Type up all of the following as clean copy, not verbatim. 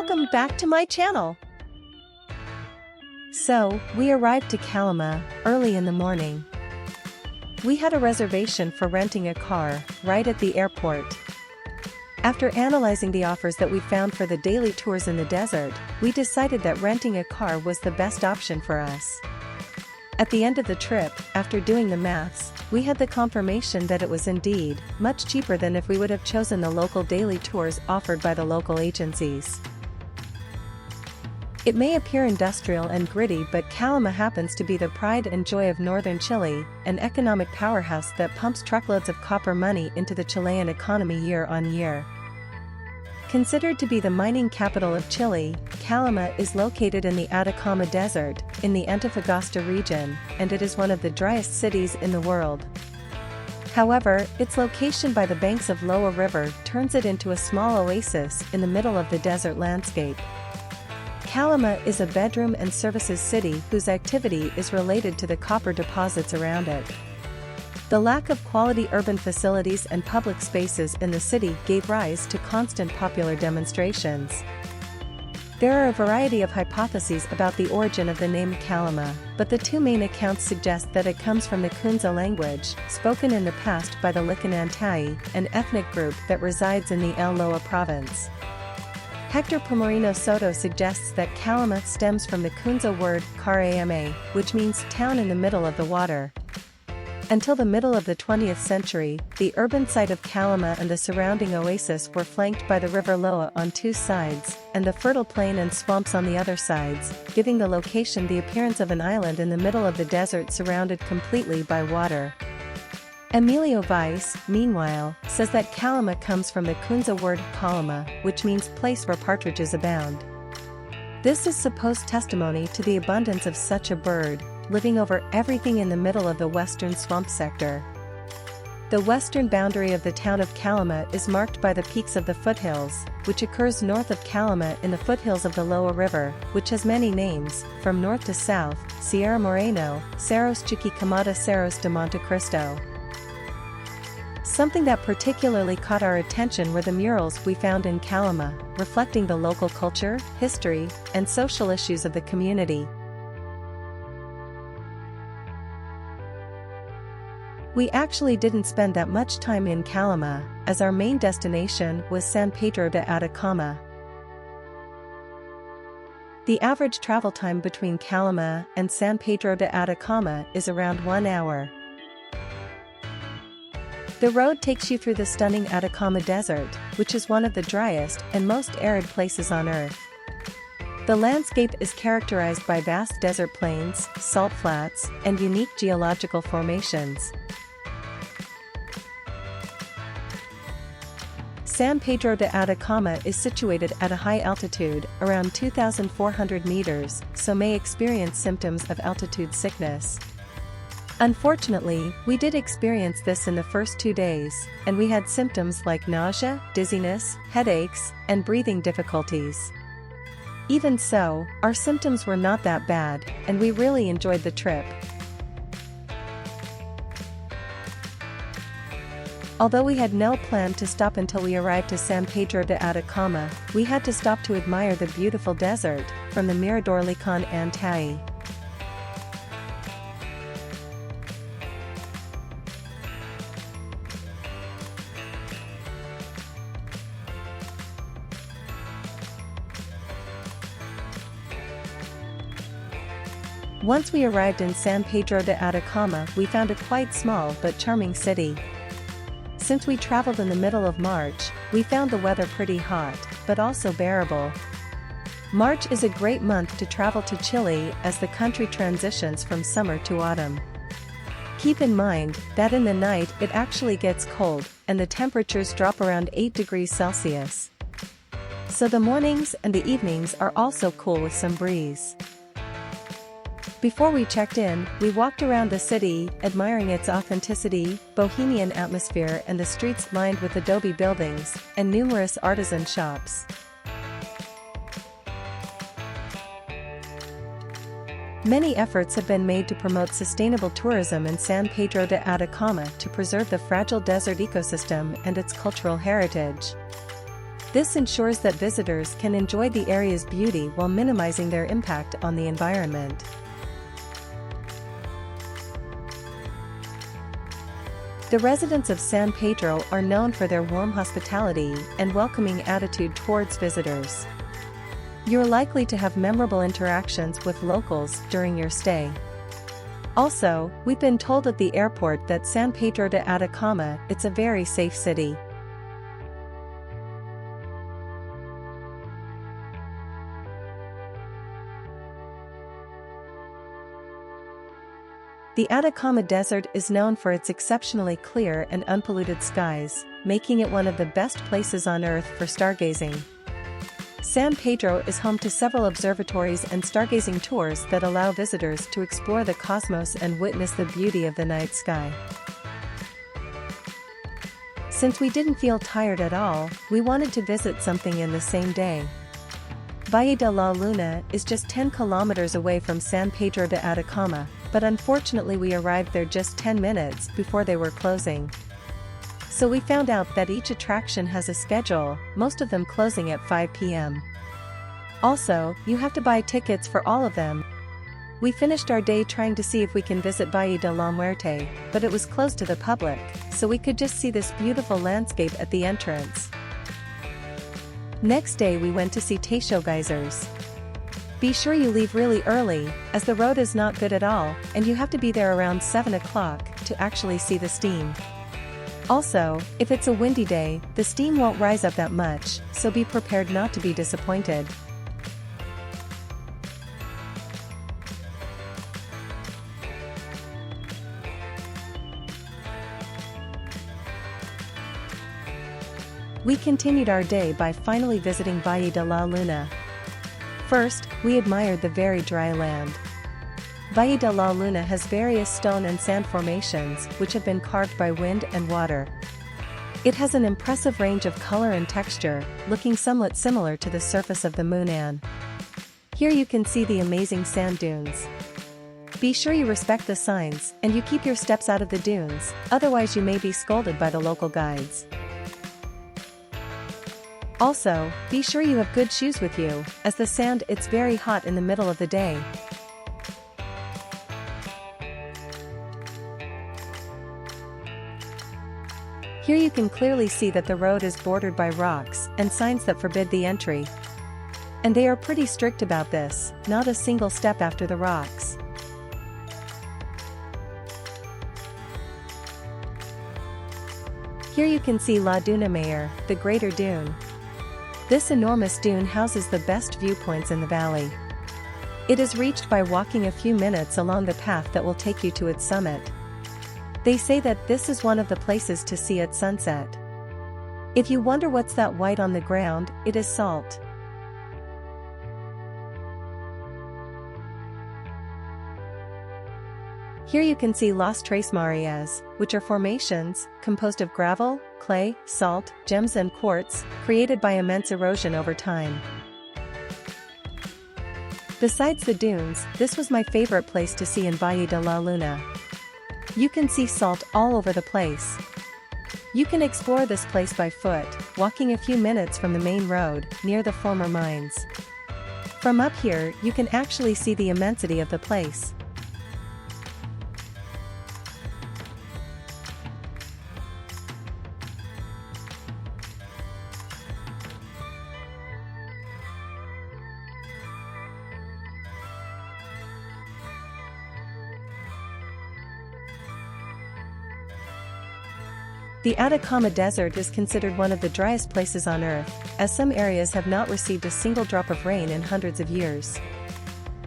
Welcome back to my channel. So, we arrived to Calama early in the morning. We had a reservation for renting a car right at the airport. After analyzing the offers that we found for the daily tours in the desert, we decided that renting a car was the best option for us. At the end of the trip, after doing the maths, we had the confirmation that it was indeed much cheaper than if we would have chosen the local daily tours offered by the local agencies. It may appear industrial and gritty, but Calama happens to be the pride and joy of northern Chile, an economic powerhouse that pumps truckloads of copper money into the Chilean economy year on year. Considered to be the mining capital of Chile, Calama is located in the Atacama Desert, in the Antofagasta region, and it is one of the driest cities in the world. However, its location by the banks of Loa River turns it into a small oasis in the middle of the desert landscape. Calama is a bedroom and services city whose activity is related to the copper deposits around it. The lack of quality urban facilities and public spaces in the city gave rise to constant popular demonstrations. There are a variety of hypotheses about the origin of the name Calama, but the two main accounts suggest that it comes from the Kunza language, spoken in the past by the Licanantai, an ethnic group that resides in the El Loa province. Hector Pomerino Soto suggests that Calama stems from the Kunza word Karama, which means town in the middle of the water. Until the middle of the 20th century, the urban site of Calama and the surrounding oasis were flanked by the river Loa on two sides, and the fertile plain and swamps on the other sides, giving the location the appearance of an island in the middle of the desert surrounded completely by water. Emilio Weiss, meanwhile, says that Calama comes from the Kunza word Calama, which means place where partridges abound. This is supposed testimony to the abundance of such a bird, living over everything in the middle of the western swamp sector. The western boundary of the town of Calama is marked by the peaks of the foothills, which occurs north of Calama in the foothills of the Loa River, which has many names, from north to south: Sierra Moreno, Cerros Chuquicamata, Cerros de Monte Cristo. Something that particularly caught our attention were the murals we found in Calama, reflecting the local culture, history, and social issues of the community. We actually didn't spend that much time in Calama, as our main destination was San Pedro de Atacama. The average travel time between Calama and San Pedro de Atacama is around 1 hour. The road takes you through the stunning Atacama Desert, which is one of the driest and most arid places on Earth. The landscape is characterized by vast desert plains, salt flats, and unique geological formations. San Pedro de Atacama is situated at a high altitude, around 2,400 meters, so may experience symptoms of altitude sickness. Unfortunately, we did experience this in the first 2 days, and we had symptoms like nausea, dizziness, headaches, and breathing difficulties. Even so, our symptoms were not that bad, and we really enjoyed the trip. Although we had no plan to stop until we arrived to San Pedro de Atacama, we had to stop to admire the beautiful desert from the Mirador Licanantai. Once we arrived in San Pedro de Atacama, we found a quite small but charming city. Since we traveled in the middle of March, we found the weather pretty hot, but also bearable. March is a great month to travel to Chile as the country transitions from summer to autumn. Keep in mind that in the night it actually gets cold, and the temperatures drop around 8 degrees Celsius. So the mornings and the evenings are also cool with some breeze. Before we checked in, we walked around the city, admiring its authenticity, bohemian atmosphere, and the streets lined with adobe buildings and numerous artisan shops. Many efforts have been made to promote sustainable tourism in San Pedro de Atacama to preserve the fragile desert ecosystem and its cultural heritage. This ensures that visitors can enjoy the area's beauty while minimizing their impact on the environment. The residents of San Pedro are known for their warm hospitality and welcoming attitude towards visitors. You're likely to have memorable interactions with locals during your stay. Also, we've been told at the airport that San Pedro de Atacama, it's a very safe city. The Atacama Desert is known for its exceptionally clear and unpolluted skies, making it one of the best places on Earth for stargazing. San Pedro is home to several observatories and stargazing tours that allow visitors to explore the cosmos and witness the beauty of the night sky. Since we didn't feel tired at all, we wanted to visit something in the same day. Valle de la Luna is just 10 kilometers away from San Pedro de Atacama, but unfortunately we arrived there just 10 minutes before they were closing. So we found out that each attraction has a schedule, most of them closing at 5 p.m. Also, you have to buy tickets for all of them. We finished our day trying to see if we can visit Valle de la Muerte, but it was closed to the public, so we could just see this beautiful landscape at the entrance. Next day we went to see Taisho geysers. Be sure you leave really early, as the road is not good at all, and you have to be there around 7 o'clock to actually see the steam. Also, if it's a windy day, the steam won't rise up that much, so be prepared not to be disappointed. We continued our day by finally visiting Valle de la Luna. First, we admired the very dry land. Valle de la Luna has various stone and sand formations which have been carved by wind and water. It has an impressive range of color and texture, looking somewhat similar to the surface of the moon. Here you can see the amazing sand dunes. Be sure you respect the signs and you keep your steps out of the dunes, otherwise you may be scolded by the local guides. Also, be sure you have good shoes with you, as the sand it's very hot in the middle of the day. Here you can clearly see that the road is bordered by rocks and signs that forbid the entry. And they are pretty strict about this, not a single step after the rocks. Here you can see La Duna Mayor, the Greater Dune. This enormous dune houses the best viewpoints in the valley. It is reached by walking a few minutes along the path that will take you to its summit. They say that this is one of the places to see at sunset. If you wonder what's that white on the ground, it is salt. Here you can see Las Tres Marias, which are formations, composed of gravel, clay, salt, gems and quartz, created by immense erosion over time. Besides the dunes, this was my favorite place to see in Valle de la Luna. You can see salt all over the place. You can explore this place by foot, walking a few minutes from the main road, near the former mines. From up here, you can actually see the immensity of the place. The Atacama Desert is considered one of the driest places on Earth, as some areas have not received a single drop of rain in hundreds of years.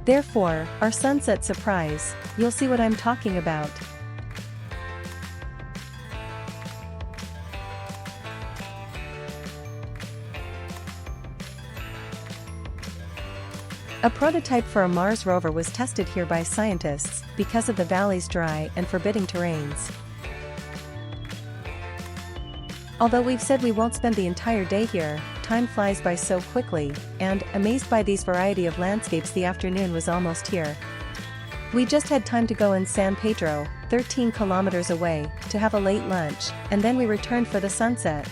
Therefore, our sunset surprise, you'll see what I'm talking about. A prototype for a Mars rover was tested here by scientists because of the valley's dry and forbidding terrains. Although we've said we won't spend the entire day here, time flies by so quickly, and, amazed by these variety of landscapes, the afternoon was almost here. We just had time to go in San Pedro, 13 kilometers away, to have a late lunch, and then we returned for the sunset.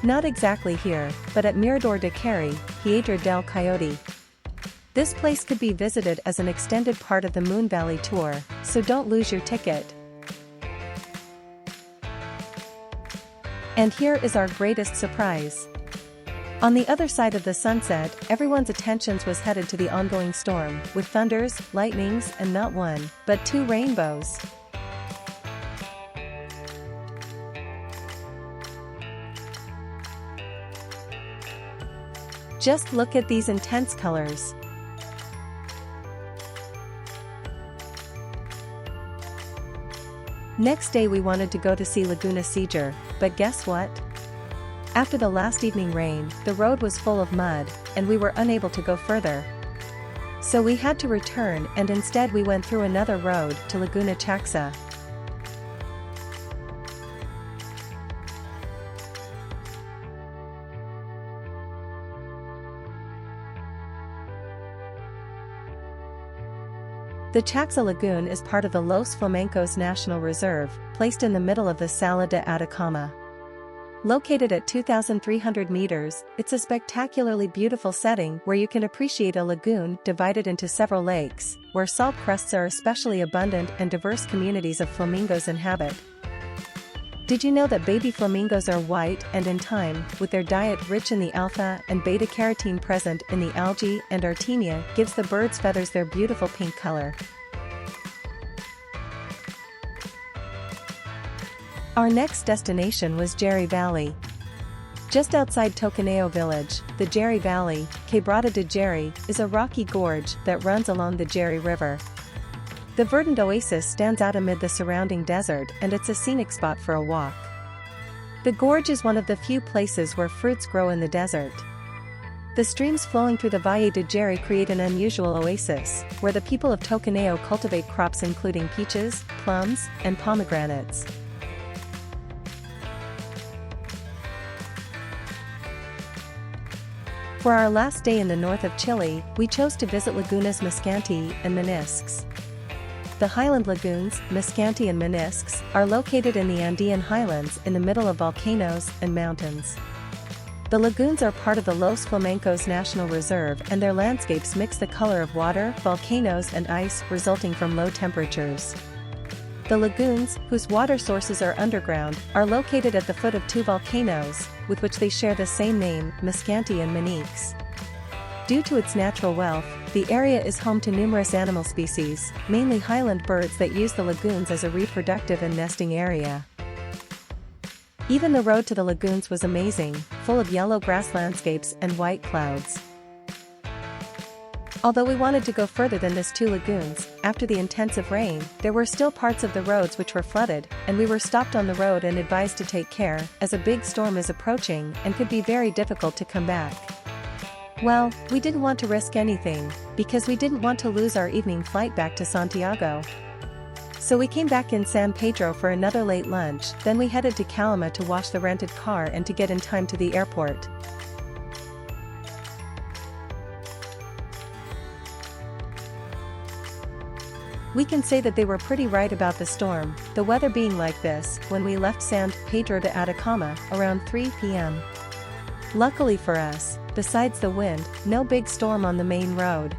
Not exactly here, but at Mirador de Cari, Piedra del Coyote. This place could be visited as an extended part of the Moon Valley tour, so don't lose your ticket. And here is our greatest surprise. On the other side of the sunset, everyone's attentions was headed to the ongoing storm, with thunders, lightnings, and not one, but two rainbows. Just look at these intense colors. Next day we wanted to go to see Laguna Seger, but guess what? After the last evening rain, the road was full of mud, and we were unable to go further. So we had to return, and instead we went through another road to Laguna Chaxa. The Chaxa Lagoon is part of the Los Flamencos National Reserve, placed in the middle of the Sala de Atacama. Located at 2,300 meters, it's a spectacularly beautiful setting where you can appreciate a lagoon divided into several lakes, where salt crusts are especially abundant and diverse communities of flamingos inhabit. Did you know that baby flamingos are white and in time, with their diet rich in the alpha and beta-carotene present in the algae and artemia gives the bird's feathers their beautiful pink color. Our next destination was Jerry Valley. Just outside Tocaneo village, the Jerry Valley, Quebrada de Jerry, is a rocky gorge that runs along the Jerry River. The verdant oasis stands out amid the surrounding desert and it's a scenic spot for a walk. The gorge is one of the few places where fruits grow in the desert. The streams flowing through the Valle de Jerry create an unusual oasis, where the people of Tocaneo cultivate crops including peaches, plums, and pomegranates. For our last day in the north of Chile, we chose to visit Lagunas Miscanti and Menisques. The highland lagoons, Miscanti and Menisques, are located in the Andean highlands in the middle of volcanoes and mountains. The lagoons are part of the Los Flamencos National Reserve and their landscapes mix the color of water, volcanoes and ice resulting from low temperatures. The lagoons, whose water sources are underground, are located at the foot of two volcanoes, with which they share the same name, Miscanti and Menisques. Due to its natural wealth, the area is home to numerous animal species, mainly highland birds that use the lagoons as a reproductive and nesting area. Even the road to the lagoons was amazing, full of yellow grass landscapes and white clouds. Although we wanted to go further than this two lagoons, after the intensive rain, there were still parts of the roads which were flooded, and we were stopped on the road and advised to take care, as a big storm is approaching and could be very difficult to come back. Well, we didn't want to risk anything, because we didn't want to lose our evening flight back to Santiago. So we came back in San Pedro for another late lunch, then we headed to Calama to wash the rented car and to get in time to the airport. We can say that they were pretty right about the storm, the weather being like this, when we left San Pedro de Atacama, around 3 p.m. Luckily for us, besides the wind, no big storm on the main road.